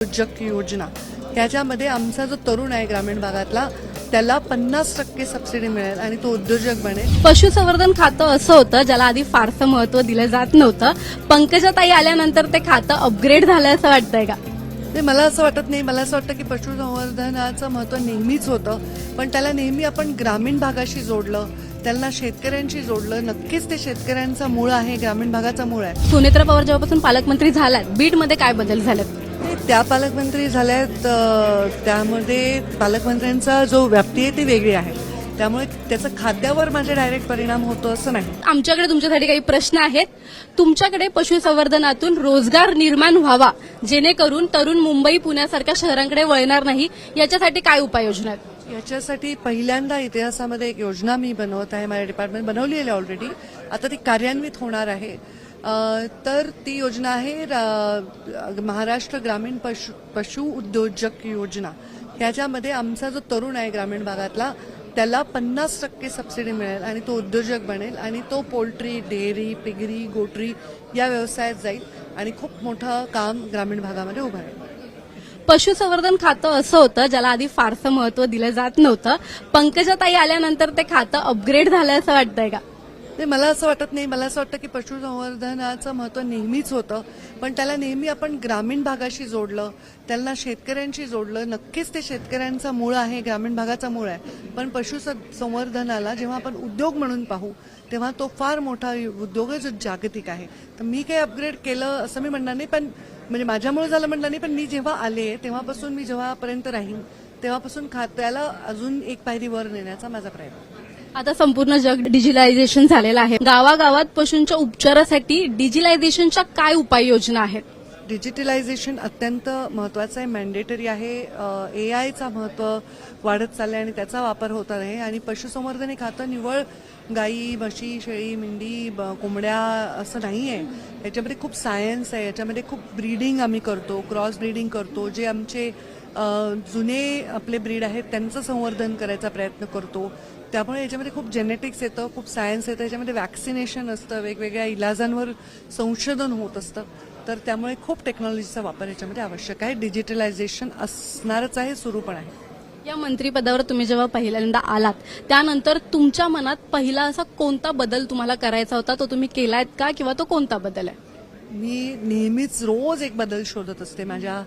उद्योजक योजना त्याच्यामध्ये आमचा जो तरुण आहे ग्रामीण भागातला त्याला 50% सबसिडी मिळेल आणि तो उद्योजक बनेल. पशुसंवर्धन खातं असं होतं ज्याला आधी फारसं महत्व दिलं जात नव्हतं. पंकजाताई आल्यानंतर ते खातं अपग्रेड झालं असं वाटतंय का? ते मला असं वाटत नाही. मला असं वाटतं की पशुसंवर्धनाचं महत्व नेहमीच होतं, पण त्याला नेहमी आपण ग्रामीण भागाशी जोडलं, त्यांना शेतकऱ्यांशी जोडलं. नक्कीच ते शेतकऱ्यांचा मूळ आहे, ग्रामीण भागाचा मूळ आहे. सुनेत्रा पवार जेव्हापासून पालकमंत्री झाल्यात बीडमध्ये काय बदल झालेत? त्या पालकमंत्री झाल्यात, त्यामध्ये पालकमंत्र्यांचा जो व्याप्ती आहे ती वेगळी आहे, त्यामुळे त्याचा खाद्यावर माझा डायरेक्ट परिणाम होतो असं नाही. आमच्याकडे तुमच्यासाठी काही प्रश्न आहेत. तुमच्याकडे पशुसंवर्धनातून रोजगार निर्माण व्हावा जेणेकरून तरुण मुंबई पुण्यासारख्या शहरांकडे वळणार नाही, याच्यासाठी काय उपाययोजना आहेत? याच्यासाठी पहिल्यांदा इतिहासामध्ये एक योजना मी बनवत आहे. माझ्या डिपार्टमेंट बनवली आहे ऑलरेडी, आता ती कार्यान्वित होणार आहे. तर ती योजना आहे महाराष्ट्र ग्रामीण पशु उद्योजक योजना. त्याच्यामध्ये आमचा जो तरुण आहे ग्रामीण भागातला त्याला 50% सबसिडी मिळेल आणि तो उद्योजक बनेल आणि तो पोल्ट्री, डेअरी, पिगरी, गोटरी या व्यवसायात जाईल आणि खूप मोठं काम ग्रामीण भागामध्ये उभारेल. पशुसंवर्धन खातं असं होतं ज्याला आधी फारसं महत्व दिलं जात नव्हतं. पंकजाताई आल्यानंतर ते खातं अपग्रेड झालं असं वाटतंय का? ते मला असं वाटत नाही. मला असं वाटतं की पशुसंवर्धनाचं महत्व नेहमीच होतं, पण त्याला नेहमी आपण ग्रामीण भागाशी जोडलं, त्यांना शेतकऱ्यांशी जोडलं. नक्कीच ते शेतकऱ्यांचा मूळ आहे, ग्रामीण भागाचा मूळ आहे, पण पशुसंवर्धनाला जेव्हा आपण उद्योग म्हणून पाहू तेव्हा तो फार मोठा उद्योग आहे जो जागतिक आहे. तर मी काही अपग्रेड केलं असं मी म्हणणार नाही, पण म्हणजे माझ्यामुळे झालं म्हणणार नाही, पण मी जेव्हा आले तेव्हापासून मी जेव्हापर्यंत राहीन तेव्हापासून खात्याला अजून एक पायरी वर नेण्याचा माझा प्रयत्न. आता संपूर्ण जग डिजिटलायझेशन झालेलं आहे. गावागावात पशूंच्या उपचारासाठी डिजिटलायझेशनच्या काय उपाययोजना आहेत? डिजिटलायझेशन अत्यंत महत्वाचं आहे, मॅन्डेटरी आहे. एआयचा महत्व वाढत चाललंय आणि त्याचा वापर होत आहे. आणि पशुसंवर्धन हे खातं निव्वळ गाई, म्हशी, शेळी, मेंढी, कोंबड्या असं नाही आहे. याच्यामध्ये खूप सायन्स आहे, याच्यामध्ये खूप ब्रीडिंग आम्ही करतो, क्रॉस ब्रीडिंग करतो. जे आमचे जुने आपले ब्रीड आहेत त्यांचं संवर्धन करायचा प्रयत्न करतो. त्यामुळे याच्यामध्ये खूप जेनेटिक्स येतं, खूप सायन्स येतं. याच्यामध्ये वॅक्सिनेशन असतं, वेगवेगळ्या इलाजांवर संशोधन होत असतं. तर त्यामुळे खूप टेक्नॉलॉजीचा वापर याच्यामध्ये आवश्यक आहे. डिजिटलायझेशन असणारच आहे, सुरू पण आहे. या मंत्रिपदावर तुम्ही जेव्हा पहिल्यांदा आलात त्यानंतर तुमच्या मनात पहिला असा कोणता बदल तुम्हाला करायचा होता, तो तुम्ही केलायत का, किंवा तो कोणता बदल आहे? मी नेहमीच रोज एक बदल शोधत असते, माझ्या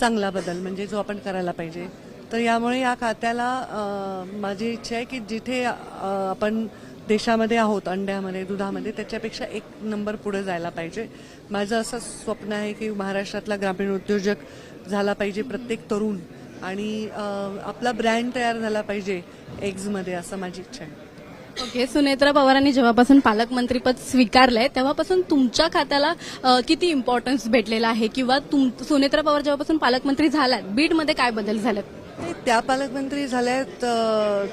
चांगला बदल म्हणजे जो आपण करायला पाहिजे. तर यामुळे या खात्याला माझी इच्छा आहे की जिथे आपण देशामध्ये आहोत, अंड्यामध्ये, दुधामध्ये, त्याच्यापेक्षा एक नंबर पुढे जायला पाहिजे. माझं असं स्वप्न आहे की महाराष्ट्रातला ग्रामीण उद्योजक झाला पाहिजे प्रत्येक तरुण, आणि आपला ब्रँड तयार झाला पाहिजे एग्जमध्ये, असं माझी इच्छा आहे. ओके. सुनेत्रा पवारांनी जेव्हापासून पालकमंत्रीपद स्वीकारलंय तेव्हापासून तुमच्या खात्याला किती इम्पॉर्टन्स भेटलेला आहे, किंवा सुनेत्रा पवार जेव्हापासून पालकमंत्री झाल्यात बीडमध्ये काय बदल झालेत? त्या पालकमंत्री झाल्यात,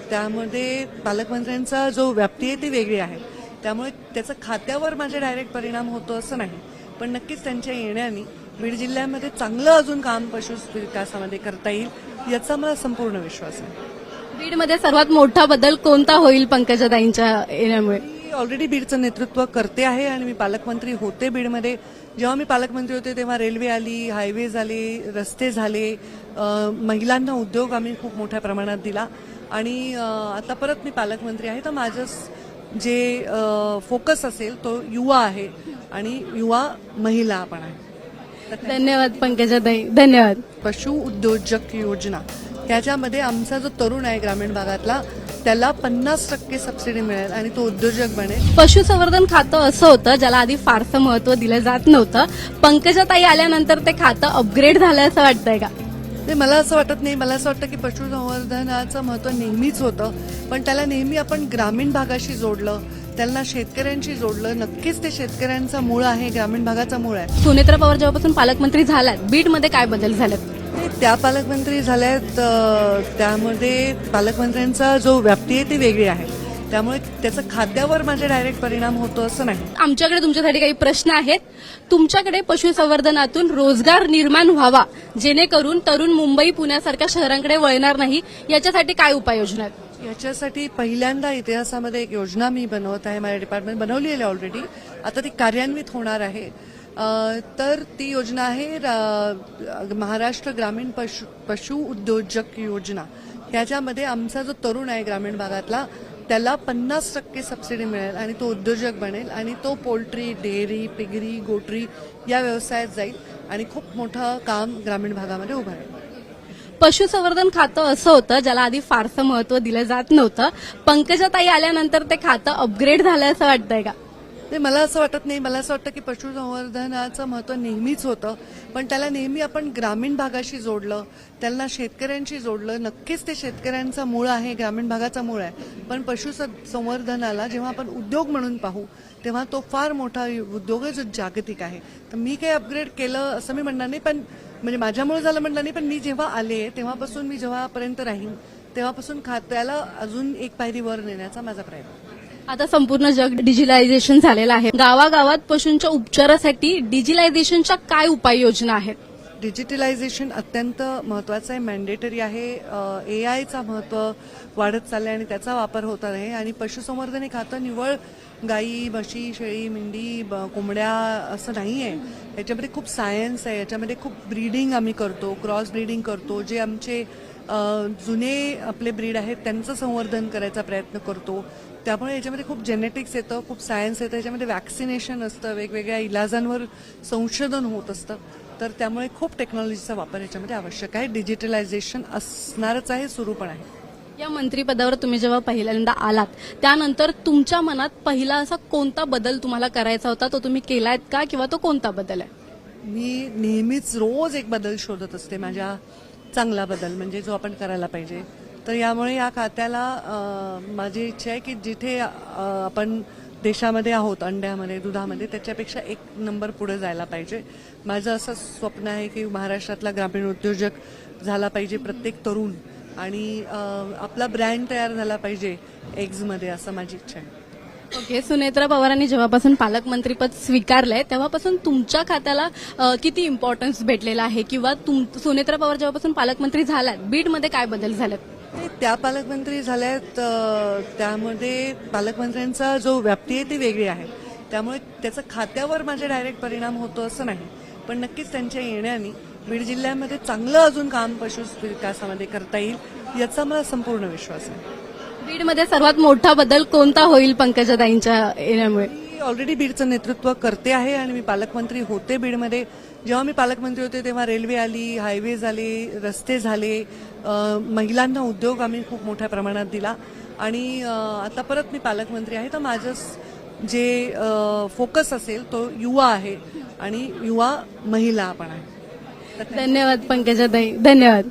त्यामध्ये पालकमंत्र्यांचा जो व्याप्ती आहे ती वेगळी आहे, त्यामुळे त्याचा खात्यावर माझा डायरेक्ट परिणाम होतो असं नाही, पण नक्कीच त्यांच्या येण्याने बीड जिल्ह्यामध्ये चांगलं अजून काम पशु विकासामध्ये करता येईल याचा मला संपूर्ण विश्वास आहे. बीडमध्ये सर्वात मोठा बदल कोणता होईल पंकजाताईंच्या येण्यामुळे? मी ऑलरेडी बीडचं नेतृत्व करते आहे आणि मी पालकमंत्री होते बीडमध्ये. जेव्हा मी पालकमंत्री होते तेव्हा रेल्वे आली, हायवेज आले, रस्ते झाले, महिलांना उद्योग आम्ही खूप मोठ्या प्रमाणात दिला. आणि आता परत मी पालकमंत्री आहे, तर माझं जे फोकस असेल तो युवा आहे आणि युवा महिला पण आहे. धन्यवाद पंकजाताई, धन्यवाद. पशु उद्योजक योजना त्याच्यामध्ये आमचा जो तरुण आहे ग्रामीण भागातला त्याला 50% सबसिडी मिळेल आणि तो उद्योजक बनेल. पशुसंवर्धन खातं असं होतं ज्याला आधी फारसं महत्व दिलं जात नव्हतं. पंकजाताई आल्यानंतर ते खातं अपग्रेड झालं असं वाटतंय का? ते मला असं वाटत नाही. मला असं वाटतं की पशुसंवर्धनाचं महत्व नेहमीच होतं, पण त्याला नेहमी आपण ग्रामीण भागाशी जोडलं, त्यांना शेतकऱ्यांशी जोडलं. नक्कीच ते शेतकऱ्यांचा मूळ आहे, ग्रामीण भागाचा मूळ आहे. सुनेत्रा पवार जेव्हापासून पालकमंत्री झाल्यात बीडमध्ये काय बदल झालेत? त्या पालकमंत्री झाल्यात, त्यामध्ये पालकमंत्र्यांचा जो व्याप्ती आहे ती वेगळी आहे, त्यामुळे त्याचा खाद्यावर माझा डायरेक्ट परिणाम होतो असं नाही. आमच्याकडे तुमच्यासाठी काही प्रश्न आहेत. तुमच्याकडे पशुसंवर्धनातून रोजगार निर्माण व्हावा जेणेकरून तरुण मुंबई पुण्यासारख्या शहरांकडे वळणार नाही, याच्यासाठी काय उपाययोजना आहेत? याच्यासाठी पहिल्यांदा इतिहासामध्ये एक योजना मी बनवत आहे. माझ्या डिपार्टमेंट बनवली आहे ऑलरेडी, आता ती कार्यान्वित होणार आहे. तर ती योजना आहे महाराष्ट्र ग्रामीण पशु उद्योजक योजना. ह्याच्यामध्ये आमचा जो तरुण आहे ग्रामीण भागातला त्याला 50% सबसिडी मिळेल आणि तो उद्योजक बनेल आणि तो पोल्ट्री, डेअरी, पिगरी, गोटरी या व्यवसायात जाईल आणि खूप मोठं काम ग्रामीण भागामध्ये उभारेल. पशुसंवर्धन खातं असं होतं ज्याला आधी फारसं महत्व दिलं जात नव्हतं. पंकजाताई आल्यानंतर ते खातं अपग्रेड झालं असं वाटतंय का? नाही, मला असं वाटत नाही. मला असं वाटतं की पशुसंवर्धनाचं महत्त्व नेहमीच होतं, पण त्याला नेहमी आपण ग्रामीण भागाशी जोडलं, त्यांना शेतकऱ्यांशी जोडलं. नक्कीच ते शेतकऱ्यांचा मूळ आहे, ग्रामीण भागाचा मूळ आहे, पण पशुसंवर्धनाला जेव्हा आपण उद्योग म्हणून पाहू तेव्हा तो फार मोठा उद्योग आहे जो जागतिक आहे. तर मी काही अपग्रेड केलं असं मी म्हणणार नाही, पण म्हणजे माझ्यामुळे झालं म्हणणार नाही, पण मी जेव्हा आले तेव्हापासून मी जेव्हापर्यंत राहीन तेव्हापासून खात्याला अजून एक पायरी वर नेण्याचा माझा प्रयत्न. आता संपूर्ण जग डिजिटलायझेशन झालेलं आहे. गावागावात पशूंच्या उपचारासाठी डिजिटलायझेशनच्या काय उपाययोजना आहेत? डिजिटलायझेशन अत्यंत महत्वाचं आहे, मॅन्डेटरी आहे. एआयचा महत्त्व वाढत चाललंय आणि त्याचा वापर होत आहे. आणि पशुसंवर्धन हे खातं निव्वळ गाई, म्हशी, शेळी, मेंढी, कोंबड्या असं नाही आहे. याच्यामध्ये खूप सायन्स आहे, याच्यामध्ये खूप ब्रीडिंग आम्ही करतो, क्रॉस ब्रीडिंग करतो. जे आमचे जुने आपले ब्रीड आहेत त्यांचं संवर्धन करायचा प्रयत्न करतो. त्यामुळे याच्यामध्ये खूप जेनेटिक्स येतं, खूप सायन्स येतं, याच्यामध्ये वॅक्सिनेशन असतं, वेगवेगळ्या इलाजांवर संशोधन होत असतं. तर त्यामुळे खूप टेक्नॉलॉजीचा वापर याच्यामध्ये आवश्यक आहे. डिजिटलायझेशन असणारच आहे, सुरू पण आहे. या मंत्रिपदावर तुम्ही जेव्हा पहिल्यांदा आलात त्यानंतर तुमच्या मनात पहिला असा कोणता बदल तुम्हाला करायचा होता, तो तुम्ही केलायत का, किंवा तो कोणता बदल आहे? मी नेहमीच रोज एक बदल शोधत असते, माझ्या चांगला बदल म्हणजे जो आपण करायला पाहिजे. तर यामुळे या खात्याला माझी इच्छा आहे की जिथे आपण देशामध्ये आहोत, अंड्यामध्ये, दुधामध्ये, त्याच्यापेक्षा एक नंबर पुढे जायला पाहिजे. माझं असं स्वप्न आहे की महाराष्ट्रातला ग्रामीण उद्योजक झाला पाहिजे प्रत्येक तरुण, आणि आपला ब्रँड तयार झाला पाहिजे एग्जमध्ये, असं माझी इच्छा आहे. ओके, सुनेत्रा पवारांनी जेव्हापासून पालकमंत्रीपद स्वीकारलंय तेव्हापासून तुमच्या खात्याला किती इम्पॉर्टन्स भेटलेला आहे, किंवा सुनेत्रा पवार जेव्हापासून पालकमंत्री झाल्यात बीडमध्ये काय बदल झालेत? त्या पालकमंत्री झाल्यात, त्यामध्ये पालकमंत्र्यांचा जो व्याप्ती आहे ती वेगळी आहे, त्यामुळे त्याचा खात्यावर माझे डायरेक्ट परिणाम होतो असं नाही. पण नक्कीच त्यांच्या येण्याने बीड जिल्ह्यामध्ये चांगलं अजून काम पशु विकासामध्ये करता येईल याचा मला संपूर्ण विश्वास आहे. बीडमध्ये सर्वात मोठा बदल कोणता होईल पंकजाताईंच्या येण्यामुळे? मी ऑलरेडी बीडचं नेतृत्व करते आहे आणि मी पालकमंत्री होते बीडमध्ये. जेव्हा मी पालकमंत्री होते तेव्हा रेल्वे आली, हायवे झाले, रस्ते झाले, महिलांना उद्योग आम्ही खूप मोठ्या प्रमाणात दिला. आणि आता परत मी पालकमंत्री आहे, तर माझं जे फोकस असेल तो युवा आहे आणि युवा महिला पण आहे. धन्यवाद पंकजाताई, धन्यवाद.